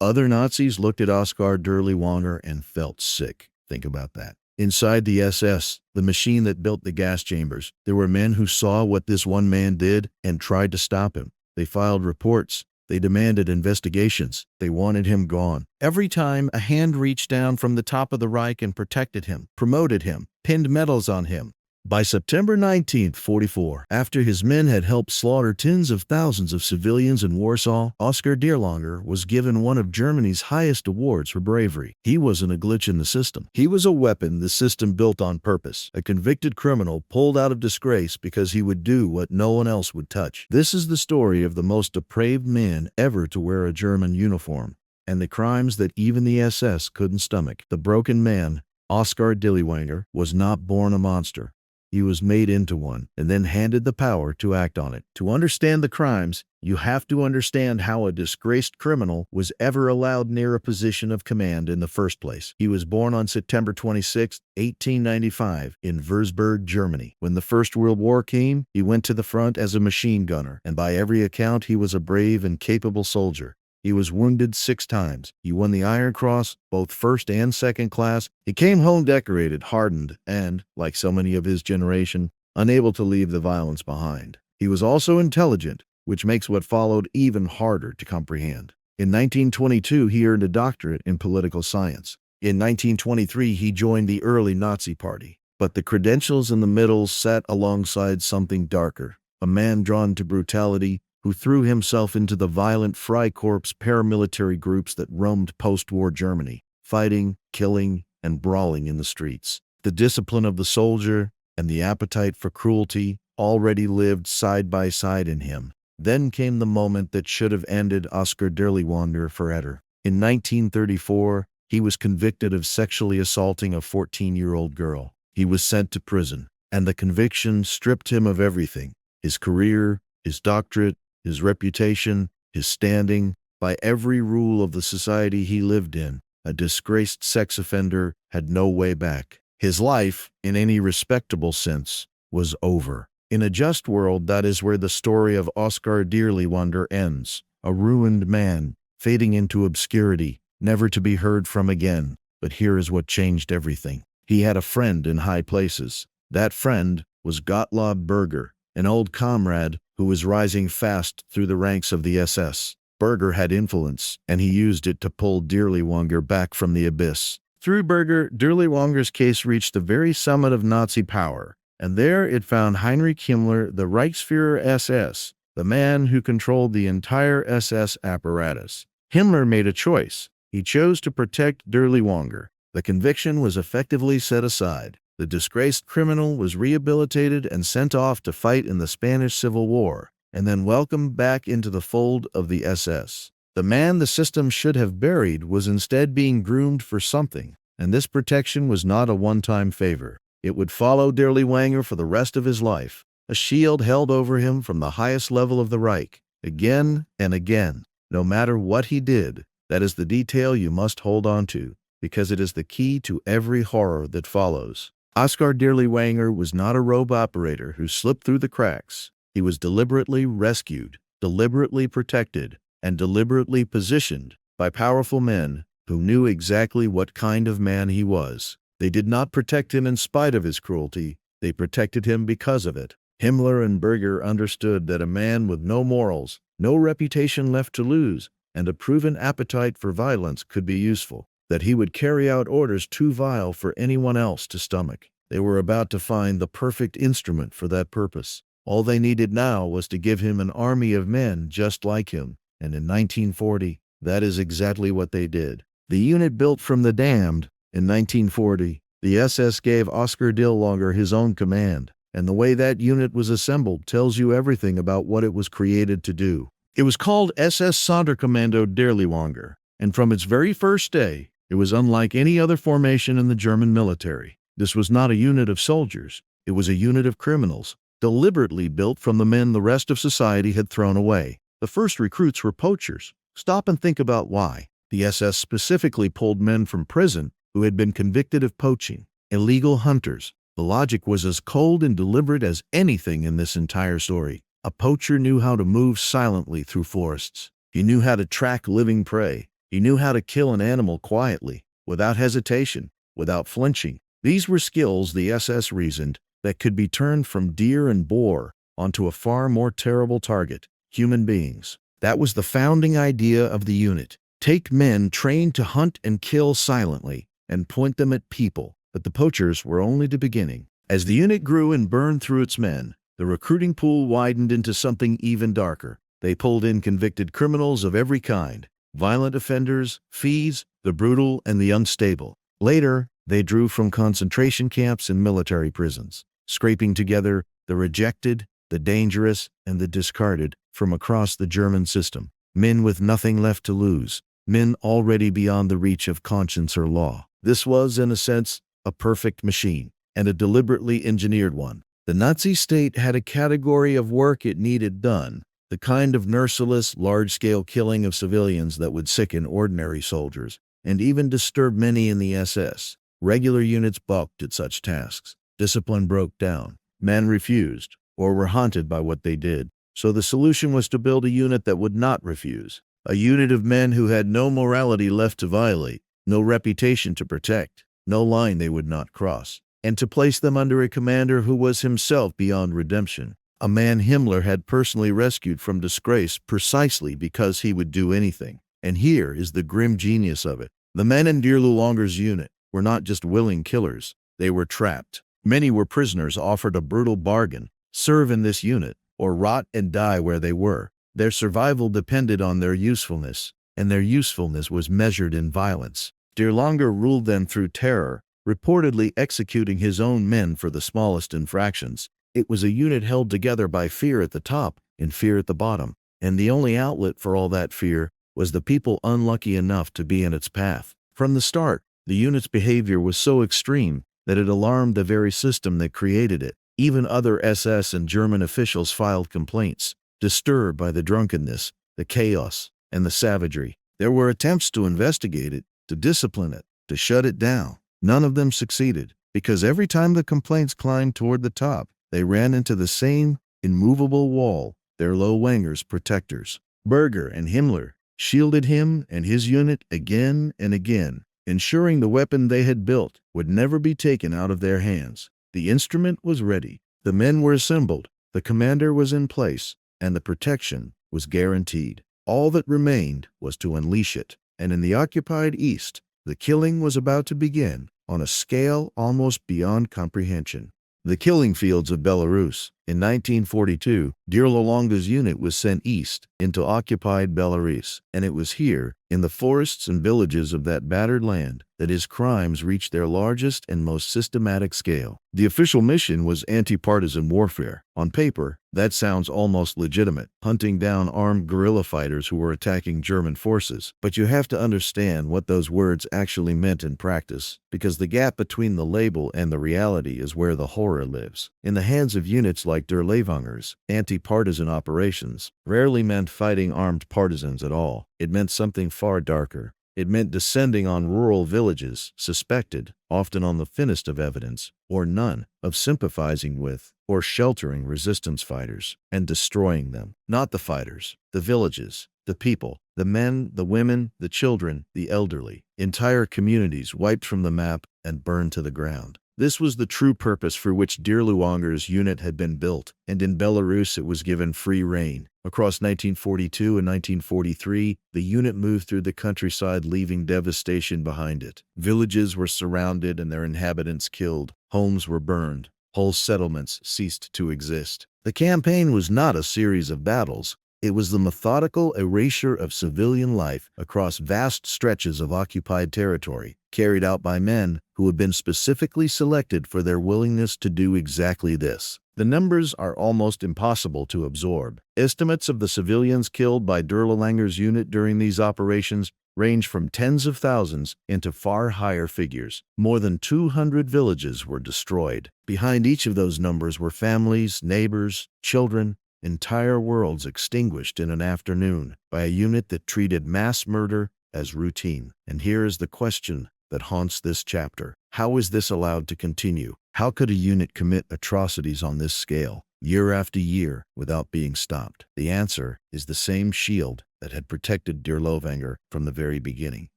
Other Nazis looked at Oskar Dirlewanger and felt sick. Think about that. Inside the SS, the machine that built the gas chambers, there were men who saw what this one man did and tried to stop him. They filed reports. They demanded investigations. They wanted him gone. Every time, a hand reached down from the top of the Reich and protected him, promoted him, pinned medals on him. By September 1944, after his men had helped slaughter tens of thousands of civilians in Warsaw, Oskar Dirlewanger was given one of Germany's highest awards for bravery. He wasn't a glitch in the system. He was a weapon the system built on purpose, a convicted criminal pulled out of disgrace because he would do what no one else would touch. This is the story of the most depraved man ever to wear a German uniform, and the crimes that even the SS couldn't stomach. The broken man, Oskar Dirlewanger, was not born a monster. He was made into one, and then handed the power to act on it. To understand the crimes, you have to understand how a disgraced criminal was ever allowed near a position of command in the first place. He was born on September 26, 1895, in Würzburg, Germany. When the First World War came, he went to the front as a machine gunner, and by every account he was a brave and capable soldier. He was wounded 6 times. He won the Iron Cross, both first and second class. He came home decorated, hardened, and, like so many of his generation, unable to leave the violence behind. He was also intelligent, which makes what followed even harder to comprehend. In 1922, he earned a doctorate in political science. In 1923, he joined the early Nazi Party. But the credentials in the middle sat alongside something darker, a man drawn to brutality, who threw himself into the violent Freikorps paramilitary groups that roamed post-war Germany, fighting, killing, and brawling in the streets. The discipline of the soldier and the appetite for cruelty already lived side by side in him. Then came the moment that should have ended Oskar Dirlewanger forever. In 1934, he was convicted of sexually assaulting a 14-year-old girl. He was sent to prison, and the conviction stripped him of everything: his career, his doctorate, his reputation, his standing. By every rule of the society he lived in, a disgraced sex offender had no way back. His life, in any respectable sense, was over. In a just world, that is where the story of Oskar Dirlewanger ends, a ruined man, fading into obscurity, never to be heard from again. But here is what changed everything. He had a friend in high places. That friend was Gottlob Berger, an old comrade who was rising fast through the ranks of the SS. Berger had influence, and he used it to pull Dirlewanger back from the abyss. Through Berger, Dirlewanger's case reached the very summit of Nazi power, and there it found Heinrich Himmler, the Reichsführer SS, the man who controlled the entire SS apparatus. Himmler made a choice. He chose to protect Dirlewanger. The conviction was effectively set aside. The disgraced criminal was rehabilitated and sent off to fight in the Spanish Civil War, and then welcomed back into the fold of the SS. The man the system should have buried was instead being groomed for something, and this protection was not a one-time favor. It would follow Dirlewanger for the rest of his life, a shield held over him from the highest level of the Reich, again and again. No matter what he did, that is the detail you must hold on to, because it is the key to every horror that follows. Oskar Dirlewanger was not a robe operator who slipped through the cracks. He was deliberately rescued, deliberately protected, and deliberately positioned by powerful men who knew exactly what kind of man he was. They did not protect him in spite of his cruelty. They protected him because of it. Himmler and Berger understood that a man with no morals, no reputation left to lose, and a proven appetite for violence could be useful, that he would carry out orders too vile for anyone else to stomach. They were about to find the perfect instrument for that purpose. All they needed now was to give him an army of men just like him, and in 1940, that is exactly what they did. The unit built from the damned. In 1940, the SS gave Oskar Dirlewanger his own command, and the way that unit was assembled tells you everything about what it was created to do. It was called SS Sonderkommando Dirlewanger, and from its very first day, it was unlike any other formation in the German military. This was not a unit of soldiers. It was a unit of criminals, deliberately built from the men the rest of society had thrown away. The first recruits were poachers. Stop and think about why. The SS specifically pulled men from prison who had been convicted of poaching, illegal hunters. The logic was as cold and deliberate as anything in this entire story. A poacher knew how to move silently through forests. He knew how to track living prey. He knew how to kill an animal quietly, without hesitation, without flinching. These were skills, the SS reasoned, that could be turned from deer and boar onto a far more terrible target, human beings. That was the founding idea of the unit. Take men trained to hunt and kill silently and point them at people. But the poachers were only the beginning. As the unit grew and burned through its men, the recruiting pool widened into something even darker. They pulled in convicted criminals of every kind, violent offenders, thieves, the brutal and the unstable. Later, they drew from concentration camps and military prisons, scraping together the rejected, the dangerous, and the discarded from across the German system. Men with nothing left to lose, men already beyond the reach of conscience or law. This was, in a sense, a perfect machine, and a deliberately engineered one. The Nazi state had a category of work it needed done, the kind of merciless, large-scale killing of civilians that would sicken ordinary soldiers, and even disturb many in the SS. Regular units balked at such tasks. Discipline broke down. Men refused, or were haunted by what they did. So the solution was to build a unit that would not refuse. A unit of men who had no morality left to violate, no reputation to protect, no line they would not cross, and to place them under a commander who was himself beyond redemption. A man Himmler had personally rescued from disgrace precisely because he would do anything. And here is the grim genius of it. The men in Dirlewanger's unit were not just willing killers, they were trapped. Many were prisoners offered a brutal bargain: serve in this unit, or rot and die where they were. Their survival depended on their usefulness, and their usefulness was measured in violence. Dirlewanger ruled them through terror, reportedly executing his own men for the smallest infractions. It was a unit held together by fear at the top and fear at the bottom, and the only outlet for all that fear was the people unlucky enough to be in its path. From the start, the unit's behavior was so extreme that it alarmed the very system that created it. Even other SS and German officials filed complaints, disturbed by the drunkenness, the chaos, and the savagery. There were attempts to investigate it, to discipline it, to shut it down. None of them succeeded, because every time the complaints climbed toward the top, they ran into the same immovable wall, their Dirlewanger's protectors. Berger and Himmler shielded him and his unit again and again, ensuring the weapon they had built would never be taken out of their hands. The instrument was ready, the men were assembled, the commander was in place, and the protection was guaranteed. All that remained was to unleash it, and in the occupied East, the killing was about to begin on a scale almost beyond comprehension. The killing fields of Belarus. In 1942, Dirlewanger's unit was sent east into occupied Belarus, and it was here, in the forests and villages of that battered land, that his crimes reached their largest and most systematic scale. The official mission was anti-partisan warfare. On paper, that sounds almost legitimate, hunting down armed guerrilla fighters who were attacking German forces. But you have to understand what those words actually meant in practice, because the gap between the label and the reality is where the horror lives. In the hands of units like Dirlewanger's, anti-partisan operations rarely meant fighting armed partisans at all. It meant something far darker. It meant descending on rural villages, suspected, often on the thinnest of evidence, or none, of sympathizing with or sheltering resistance fighters, and destroying them. Not the fighters, the villages, the people, the men, the women, the children, the elderly. Entire communities wiped from the map and burned to the ground. This was the true purpose for which Dirlewanger's unit had been built, and in Belarus it was given free rein. Across 1942 and 1943, the unit moved through the countryside, leaving devastation behind it. Villages were surrounded and their inhabitants killed. Homes were burned. Whole settlements ceased to exist. The campaign was not a series of battles. It was the methodical erasure of civilian life across vast stretches of occupied territory, carried out by men who had been specifically selected for their willingness to do exactly this. The numbers are almost impossible to absorb. Estimates of the civilians killed by Dirlewanger's unit during these operations range from tens of thousands into far higher figures. More than 200 villages were destroyed. Behind each of those numbers were families, neighbors, children, entire worlds extinguished in an afternoon by a unit that treated mass murder as routine. And here is the question that haunts this chapter. How is this allowed to continue? How could a unit commit atrocities on this scale, year after year, without being stopped? The answer is the same shield that had protected Dirlewanger from the very beginning.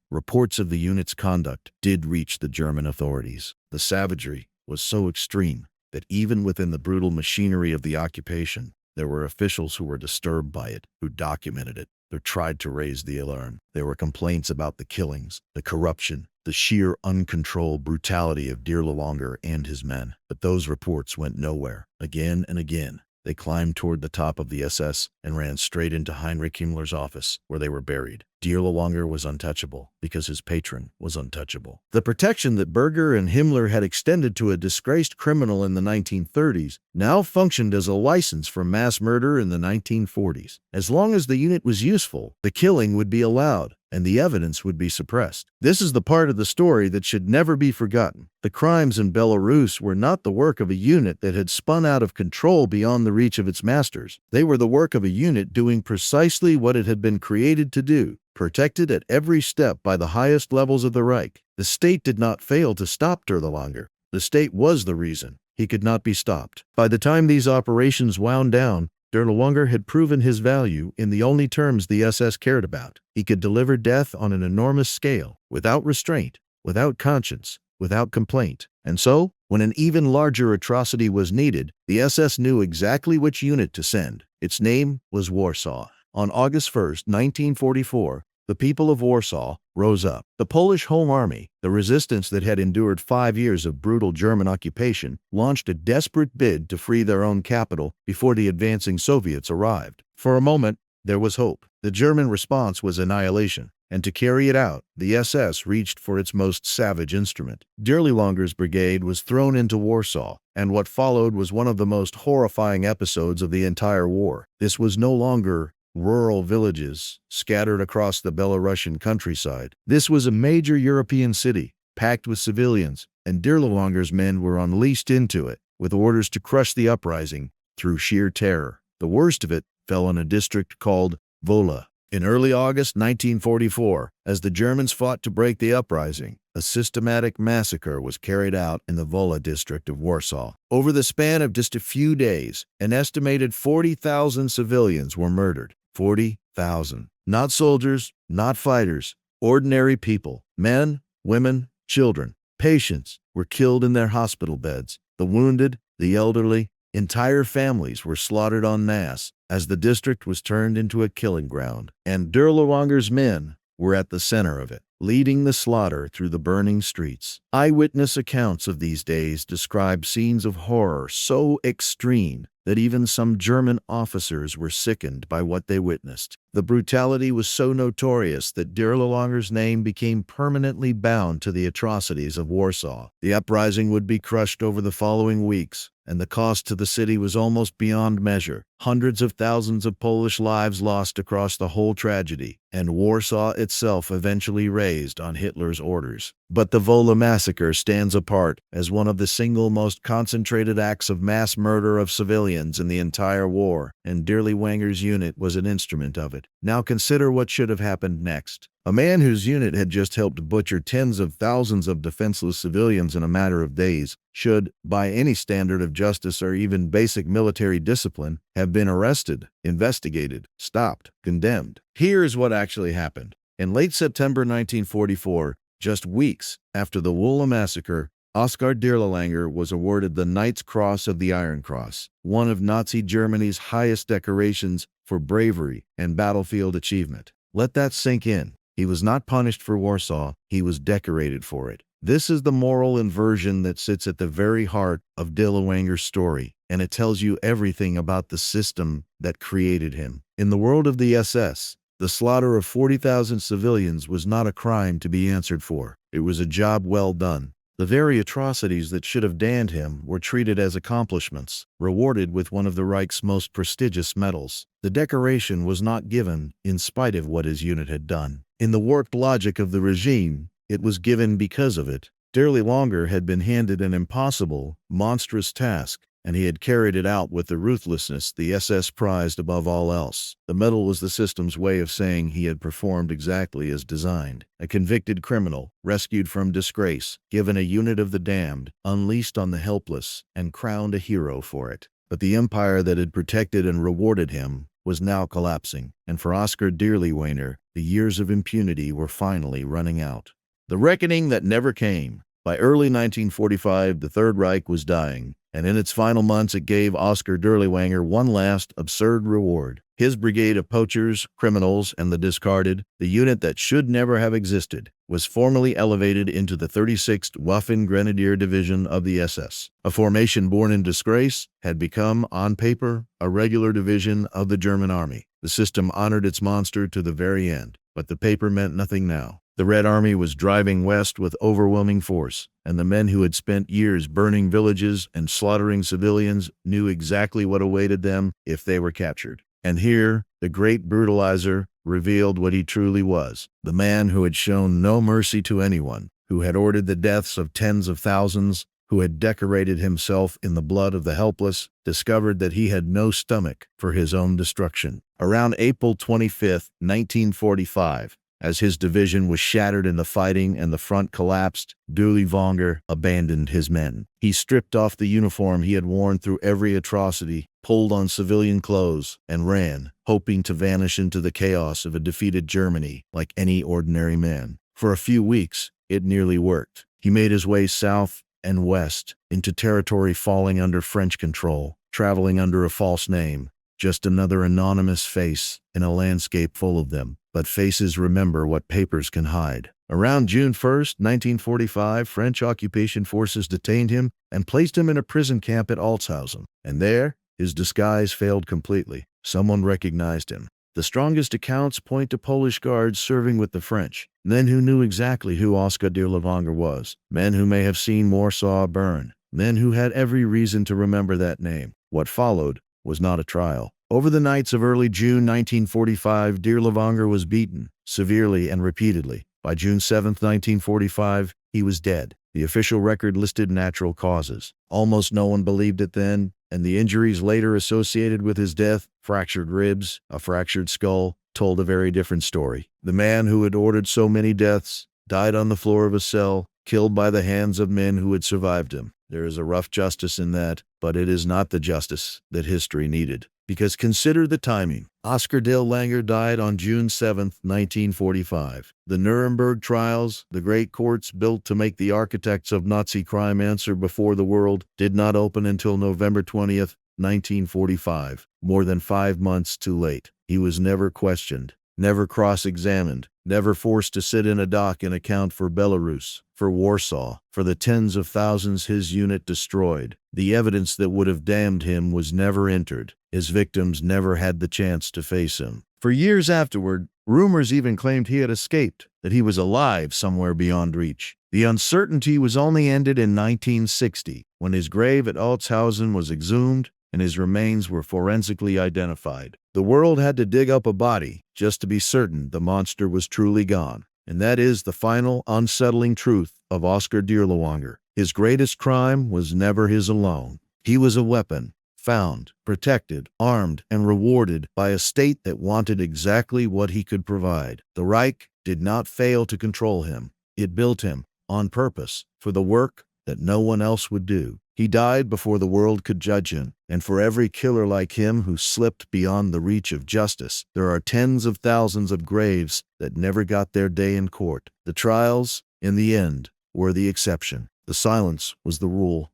Reports of the unit's conduct did reach the German authorities. The savagery was so extreme that even within the brutal machinery of the occupation, there were officials who were disturbed by it, who documented it, who tried to raise the alarm. There were complaints about the killings, the corruption, the sheer uncontrolled brutality of Dirlewanger and his men. But those reports went nowhere. Again and again, they climbed toward the top of the SS and ran straight into Heinrich Himmler's office, where they were buried. Dirlewanger was untouchable because his patron was untouchable. The protection that Berger and Himmler had extended to a disgraced criminal in the 1930s now functioned as a license for mass murder in the 1940s. As long as the unit was useful, the killing would be allowed, and the evidence would be suppressed. This is the part of the story that should never be forgotten. The crimes in Belarus were not the work of a unit that had spun out of control beyond the reach of its masters. They were the work of a unit doing precisely what it had been created to do, protected at every step by the highest levels of the Reich. The state did not fail to stop Dirlewanger. The state was the reason he could not be stopped. By the time these operations wound down, Dirlewanger had proven his value in the only terms the SS cared about. He could deliver death on an enormous scale, without restraint, without conscience, without complaint. And so, when an even larger atrocity was needed, the SS knew exactly which unit to send. Its name was Warsaw. On August 1st, 1944, the people of Warsaw rose up. The Polish Home Army, the resistance that had endured 5 years of brutal German occupation, launched a desperate bid to free their own capital before the advancing Soviets arrived. For a moment, there was hope. The German response was annihilation, and to carry it out, the SS reached for its most savage instrument. Dirlewanger's brigade was thrown into Warsaw, and what followed was one of the most horrifying episodes of the entire war. This was no longer rural villages scattered across the Belarusian countryside. This was a major European city, packed with civilians, and Dirlewanger's men were unleashed into it, with orders to crush the uprising through sheer terror. The worst of it fell on a district called Wola. In early August 1944, as the Germans fought to break the uprising, a systematic massacre was carried out in the Wola district of Warsaw. Over the span of just a few days, an estimated 40,000 civilians were murdered. 40,000. Not soldiers, not fighters, ordinary people. Men, women, children, patients were killed in their hospital beds. The wounded, the elderly, entire families were slaughtered en masse as the district was turned into a killing ground. And Dirlewanger's men were at the center of it, leading the slaughter through the burning streets. Eyewitness accounts of these days describe scenes of horror so extreme that even some German officers were sickened by what they witnessed. The brutality was so notorious that Dirlewanger's name became permanently bound to the atrocities of Warsaw. The uprising would be crushed over the following weeks, and the cost to the city was almost beyond measure. Hundreds of thousands of Polish lives lost across the whole tragedy, and Warsaw itself eventually razed on Hitler's orders. But the Wola massacre stands apart as one of the single most concentrated acts of mass murder of civilians in the entire war, and Dirlewanger's unit was an instrument of it. Now consider what should have happened next. A man whose unit had just helped butcher tens of thousands of defenseless civilians in a matter of days should, by any standard of justice or even basic military discipline, have been arrested, investigated, stopped, condemned. Here's what actually happened. In late September 1944, just weeks after the Wola massacre, Oskar Dirlewanger was awarded the Knight's Cross of the Iron Cross, one of Nazi Germany's highest decorations for bravery and battlefield achievement. Let that sink in. He was not punished for Warsaw, he was decorated for it. This is the moral inversion that sits at the very heart of Dirlewanger's story, and it tells you everything about the system that created him. In the world of the SS, the slaughter of 40,000 civilians was not a crime to be answered for. It was a job well done. The very atrocities that should have damned him were treated as accomplishments, rewarded with one of the Reich's most prestigious medals. The decoration was not given in spite of what his unit had done. In the warped logic of the regime, it was given because of it. Dirlewanger had been handed an impossible, monstrous task, and he had carried it out with the ruthlessness the SS prized above all else. The medal was the system's way of saying he had performed exactly as designed. A convicted criminal, rescued from disgrace, given a unit of the damned, unleashed on the helpless, and crowned a hero for it. But the empire that had protected and rewarded him was now collapsing, and for Oskar Dirlewanger, the years of impunity were finally running out. The reckoning that never came. By early 1945, the Third Reich was dying, and in its final months it gave Oskar Dirlewanger one last absurd reward. His brigade of poachers, criminals, and the discarded, the unit that should never have existed, was formally elevated into the 36th Waffen-Grenadier Division of the SS. A formation born in disgrace had become, on paper, a regular division of the German army. The system honored its monster to the very end, but the paper meant nothing now. The Red Army was driving west with overwhelming force, and the men who had spent years burning villages and slaughtering civilians knew exactly what awaited them if they were captured. And here, the great brutalizer revealed what he truly was, the man who had shown no mercy to anyone, who had ordered the deaths of tens of thousands, who had decorated himself in the blood of the helpless, discovered that he had no stomach for his own destruction. Around April 25, 1945, as his division was shattered in the fighting and the front collapsed, Dirlewanger abandoned his men. He stripped off the uniform he had worn through every atrocity, pulled on civilian clothes, and ran, hoping to vanish into the chaos of a defeated Germany like any ordinary man. For a few weeks, it nearly worked. He made his way south and west into territory falling under French control, traveling under a false name, just another anonymous face in a landscape full of them. But faces remember what papers can hide. Around June 1st, 1945, French occupation forces detained him and placed him in a prison camp at Altshausen. And there, his disguise failed completely. Someone recognized him. The strongest accounts point to Polish guards serving with the French, men who knew exactly who Oskar Dirlewanger was, men who may have seen Warsaw burn, men who had every reason to remember that name. What followed was not a trial. Over the nights of early June 1945, Dirlewanger was beaten, severely and repeatedly. By June 7, 1945, he was dead. The official record listed natural causes. Almost no one believed it then, and the injuries later associated with his death, fractured ribs, a fractured skull, told a very different story. The man who had ordered so many deaths died on the floor of a cell, killed by the hands of men who had survived him. There is a rough justice in that, but it is not the justice that history needed. Because consider the timing. Oskar Dirlewanger died on June 7, 1945. The Nuremberg trials, the great courts built to make the architects of Nazi crime answer before the world, did not open until November 20, 1945. More than 5 months too late. He was never questioned, never cross-examined, never forced to sit in a dock and account for Belarus, for Warsaw, for the tens of thousands his unit destroyed. The evidence that would have damned him was never entered. His victims never had the chance to face him. For years afterward, rumors even claimed he had escaped, that he was alive somewhere beyond reach. The uncertainty was only ended in 1960, when his grave at Altshausen was exhumed and his remains were forensically identified. The world had to dig up a body just to be certain the monster was truly gone. And that is the final, unsettling truth of Oskar Dirlewanger. His greatest crime was never his alone. He was a weapon, found, protected, armed, and rewarded by a state that wanted exactly what he could provide. The Reich did not fail to control him. It built him, on purpose, for the work that no one else would do. He died before the world could judge him, and for every killer like him who slipped beyond the reach of justice, there are tens of thousands of graves that never got their day in court. The trials, in the end, were the exception. The silence was the rule.